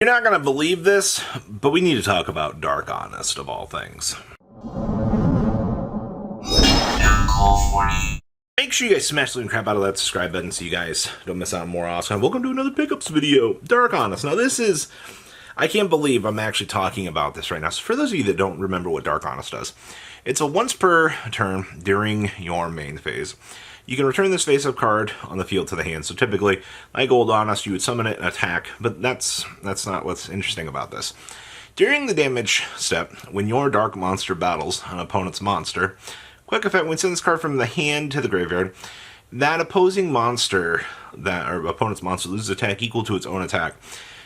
You're not going to believe this, but we need to talk about Dark Honest of all things. Make sure you guys smash the crap out of that subscribe button so you guys don't miss out on more awesome. Welcome to another pickups video, Dark Honest. Now this is, I can't believe I'm actually talking about this right now. So for those of you that don't remember what Dark Honest does, it's a once per turn during your main phase. You can return this face-up card on the field to the hand. So typically, like Old Honest, you would summon it and attack, but that's not what's interesting about this. During the damage step, when your dark monster battles an opponent's monster, quick effect, when you send this card from the hand to the graveyard, that opposing monster, opponent's monster loses attack equal to its own attack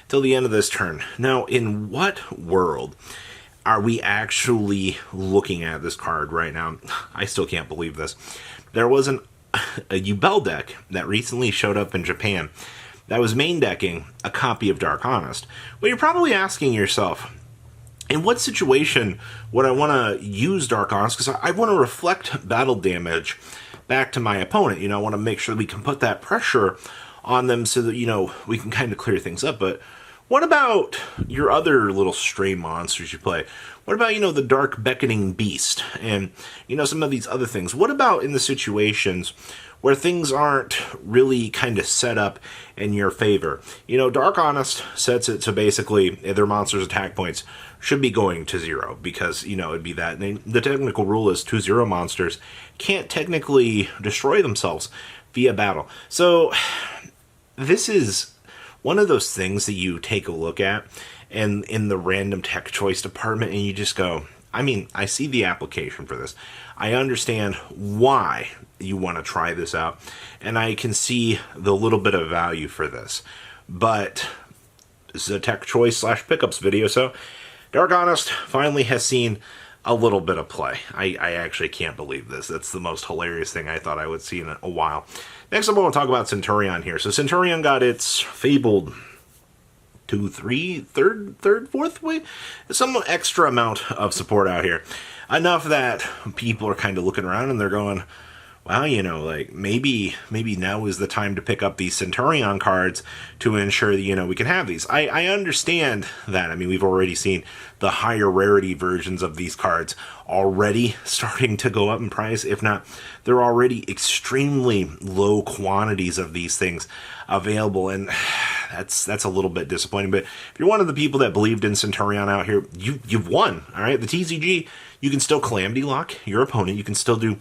till the end of this turn. Now, in what world are we actually looking at this card right now? I still can't believe this. There was a Yubel deck that recently showed up in Japan that was main decking a copy of Dark Honest. Well, you're probably asking yourself, in what situation would I want to use Dark Honest? Because I want to reflect battle damage back to my opponent. You know, I want to make sure that we can put that pressure on them so that, you know, we can kind of clear things up. But what about your other little stray monsters you play? What about, you know, the Dark Beckoning Beast and, you know, some of these other things? What about in the situations where things aren't really kind of set up in your favor? You know, Dark Honest sets it to basically their monsters' attack points should be going to 0 because, you know, it'd be that. And the technical rule is 2/0 monsters can't technically destroy themselves via battle. So this is one of those things that you take a look at and in the random tech choice department and you just go, I mean, I see the application for this. I understand why you want to try this out, and I can see the little bit of value for this. But this is a tech choice / pickups video, so Dark Honest finally has seen a little bit of play. I actually can't believe this. That's the most hilarious thing I thought I would see in a while. Next up, I want to talk about Centurion here. So Centurion got its fabled 2, 3, third, fourth way, some extra amount of support out here. Enough that people are kind of looking around and they're going, wow, you know, like maybe now is the time to pick up these Centurion cards to ensure that, you know, we can have these. I understand that. I mean, we've already seen the higher rarity versions of these cards already starting to go up in price. If not, they're already extremely low quantities of these things available, and that's a little bit disappointing. But if you're one of the people that believed in Centurion out here, you've won. All right, the TCG, you can still Calamity Lock your opponent. You can still do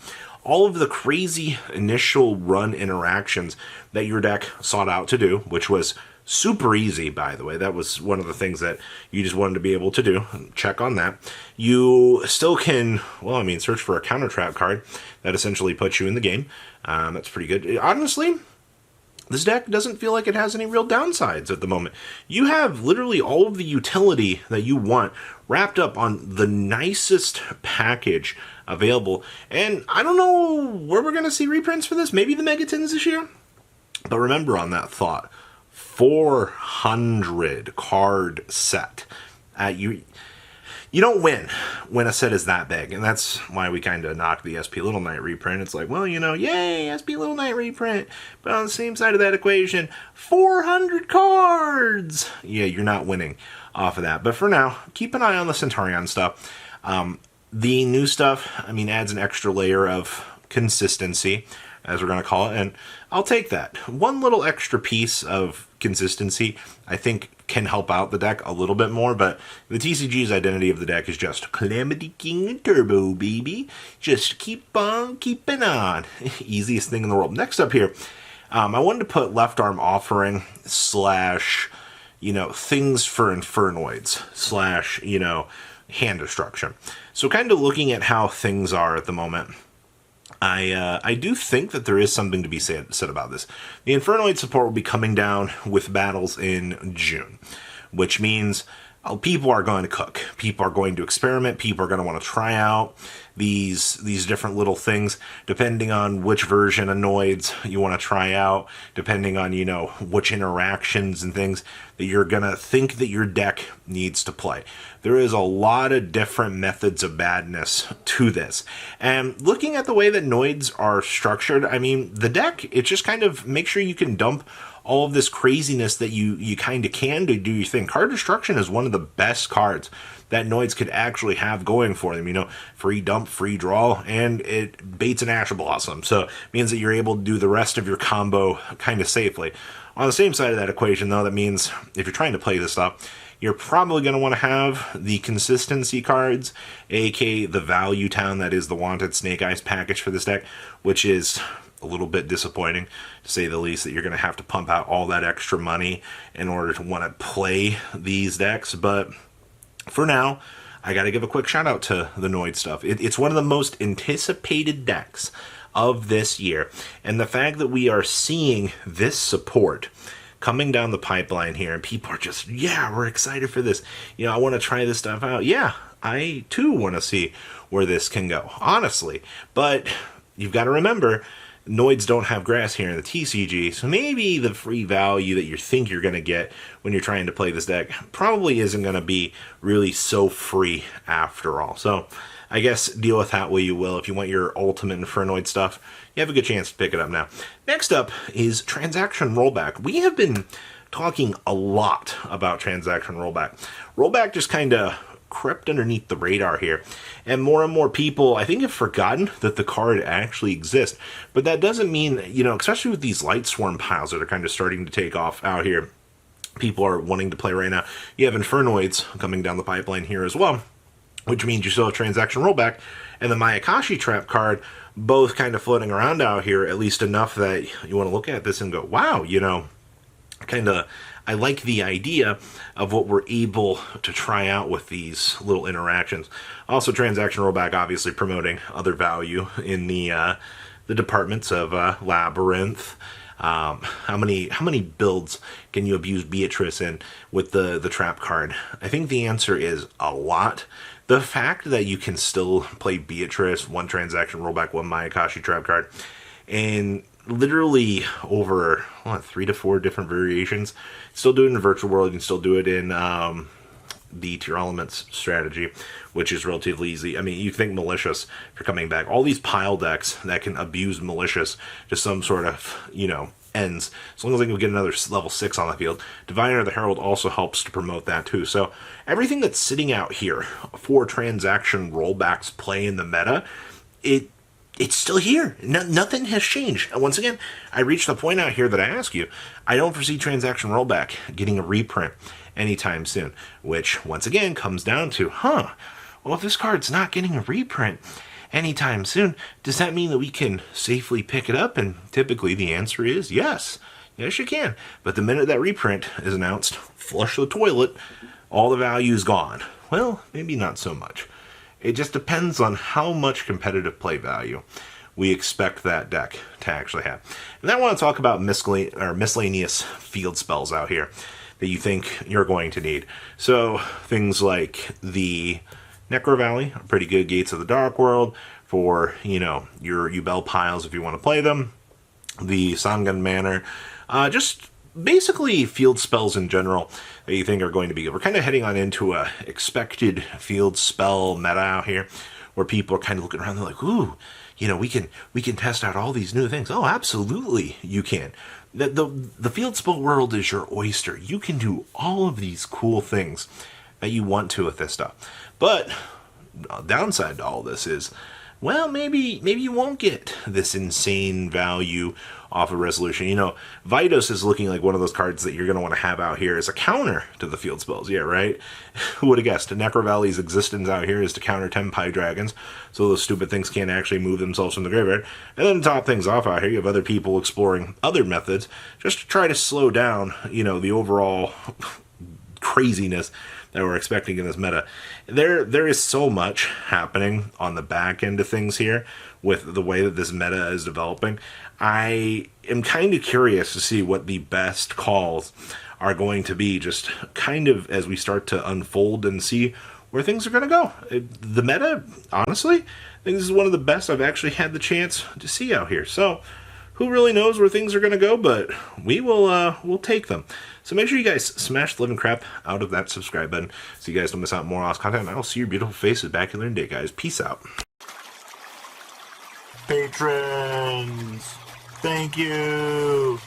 all of the crazy initial run interactions that your deck sought out to do, which was super easy, by the way. That was one of the things that you just wanted to be able to do. Check on that. You still can, well, I mean, search for a counter trap card that essentially puts you in the game. That's pretty good. Honestly, this deck doesn't feel like it has any real downsides at the moment. You have literally all of the utility that you want wrapped up on the nicest package available. And I don't know where we're going to see reprints for this. Maybe the Megatins this year? But remember on that thought, 400 card set. You don't win when a set is that big, and that's why we kind of knocked the SP Little Knight reprint. It's like, well, you know, yay, SP Little Knight reprint, but on the same side of that equation, 400 cards! Yeah, you're not winning off of that. But for now, keep an eye on the Centurion stuff. The new stuff, I mean, adds an extra layer of consistency, as we're going to call it, and I'll take that. One little extra piece of consistency, I think, can help out the deck a little bit more, but the TCG's identity of the deck is just Calamity King and Turbo, baby. Just keep on keeping on. Easiest thing in the world. Next up here, I wanted to put Left Arm Offering / you know, things for Infernoids / you know, hand destruction. So kind of looking at how things are at the moment, I do think that there is something to be said about this. The Infernoid support will be coming down with battles in June, which means people are going to cook. People are going to experiment. People are going to want to try out these different little things, depending on which version of Noids you want to try out, depending on, you know, which interactions and things that you're going to think that your deck needs to play. There is a lot of different methods of badness to this. And looking at the way that Noids are structured, I mean, the deck, it just kind of make sure you can dump all of this craziness that you kind of can to do your thing. Card Destruction is one of the best cards that Noids could actually have going for them. You know, free dump, free draw, and it baits an Ash Blossom. So it means that you're able to do the rest of your combo kind of safely. On the same side of that equation, though, that means if you're trying to play this stuff, you're probably going to want to have the consistency cards, aka the value town that is the Wanted Snake Eyes package for this deck, which is a little bit disappointing, to say the least, that you're going to have to pump out all that extra money in order to want to play these decks. But for now, I got to give a quick shout out to the Noid stuff. It's one of the most anticipated decks of this year, and the fact that we are seeing this support coming down the pipeline here, and people are just, yeah, we're excited for this. You know, I want to try this stuff out. Yeah, I too want to see where this can go, honestly. But you've got to remember, Noids don't have grass here in the TCG, so maybe the free value that you think you're going to get when you're trying to play this deck probably isn't going to be really so free after all. So I guess deal with that way you will. If you want your ultimate Infernoid stuff, you have a good chance to pick it up now. Next up is Transaction Rollback. We have been talking a lot about Transaction Rollback. Rollback just kind of crept underneath the radar here, and more people, I think, have forgotten that the card actually exists. But that doesn't mean, you know, especially with these Light Swarm piles that are kind of starting to take off out here, people are wanting to play right now. You have Infernoids coming down the pipeline here as well, which means you still have Transaction Rollback and the Mayakashi Trap card, both kind of floating around out here, at least enough that you want to look at this and go, wow, you know, kind of, I like the idea of what we're able to try out with these little interactions. Also, Transaction Rollback obviously promoting other value in the departments of Labyrinth. How many builds can you abuse Beatrice in with the trap card? I think the answer is a lot. The fact that you can still play Beatrice, one Transaction Rollback, one Mayakashi Trap card, and literally over 3 to 4 different variations. Still do it in the virtual world. You can still do it in the Tier Elements strategy, which is relatively easy. I mean, you think Malicious for coming back. All these pile decks that can abuse Malicious to some sort of, you know, ends. As long as they can get another level 6 on the field. Diviner the Herald also helps to promote that too. So everything that's sitting out here for Transaction Rollback's play in the meta, it's still here. Nothing has changed. And once again, I reached the point out here that I ask you, I don't foresee Transaction Rollback getting a reprint anytime soon, which once again comes down to, well, if this card's not getting a reprint anytime soon, does that mean that we can safely pick it up? And typically the answer is yes. Yes, you can. But the minute that reprint is announced, flush the toilet, all the value is gone. Well, maybe not so much. It just depends on how much competitive play value we expect that deck to actually have. And then I want to talk about miscellaneous field spells out here that you think you're going to need. So things like the Necro Valley are pretty good. Gates of the Dark World for, you know, your Yubel piles if you want to play them. The Sangan Manor, just basically field spells in general that you think are going to be good. We're kind of heading on into a expected field spell meta out here, where people are kind of looking around, they're like, ooh, you know, we can test out all these new things. Oh, absolutely you can. The field spell world is your oyster. You can do all of these cool things that you want to with this stuff. But downside to all this is, well, maybe you won't get this insane value off of Resolution. You know, Vidos is looking like one of those cards that you're going to want to have out here as a counter to the field spells. Yeah, right? Who would have guessed? Necro Valley's existence out here is to counter Tenpai Dragons, so those stupid things can't actually move themselves from the graveyard. And then to top things off out here, you have other people exploring other methods just to try to slow down, you know, the overall craziness that we're expecting in this meta. There is so much happening on the back end of things here with the way that this meta is developing. I am kind of curious to see what the best calls are going to be, just kind of as we start to unfold and see where things are going to go. The meta, honestly, I think this is one of the best I've actually had the chance to see out here. So who really knows where things are going to go, but we'll take them. So make sure you guys smash the living crap out of that subscribe button so you guys don't miss out on more awesome content. And I'll see your beautiful faces back in the day, guys. Peace out. Patrons, thank you.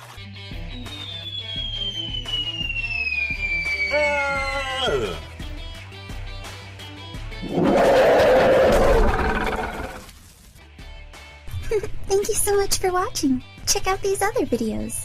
Thank you so much for watching. Check out these other videos.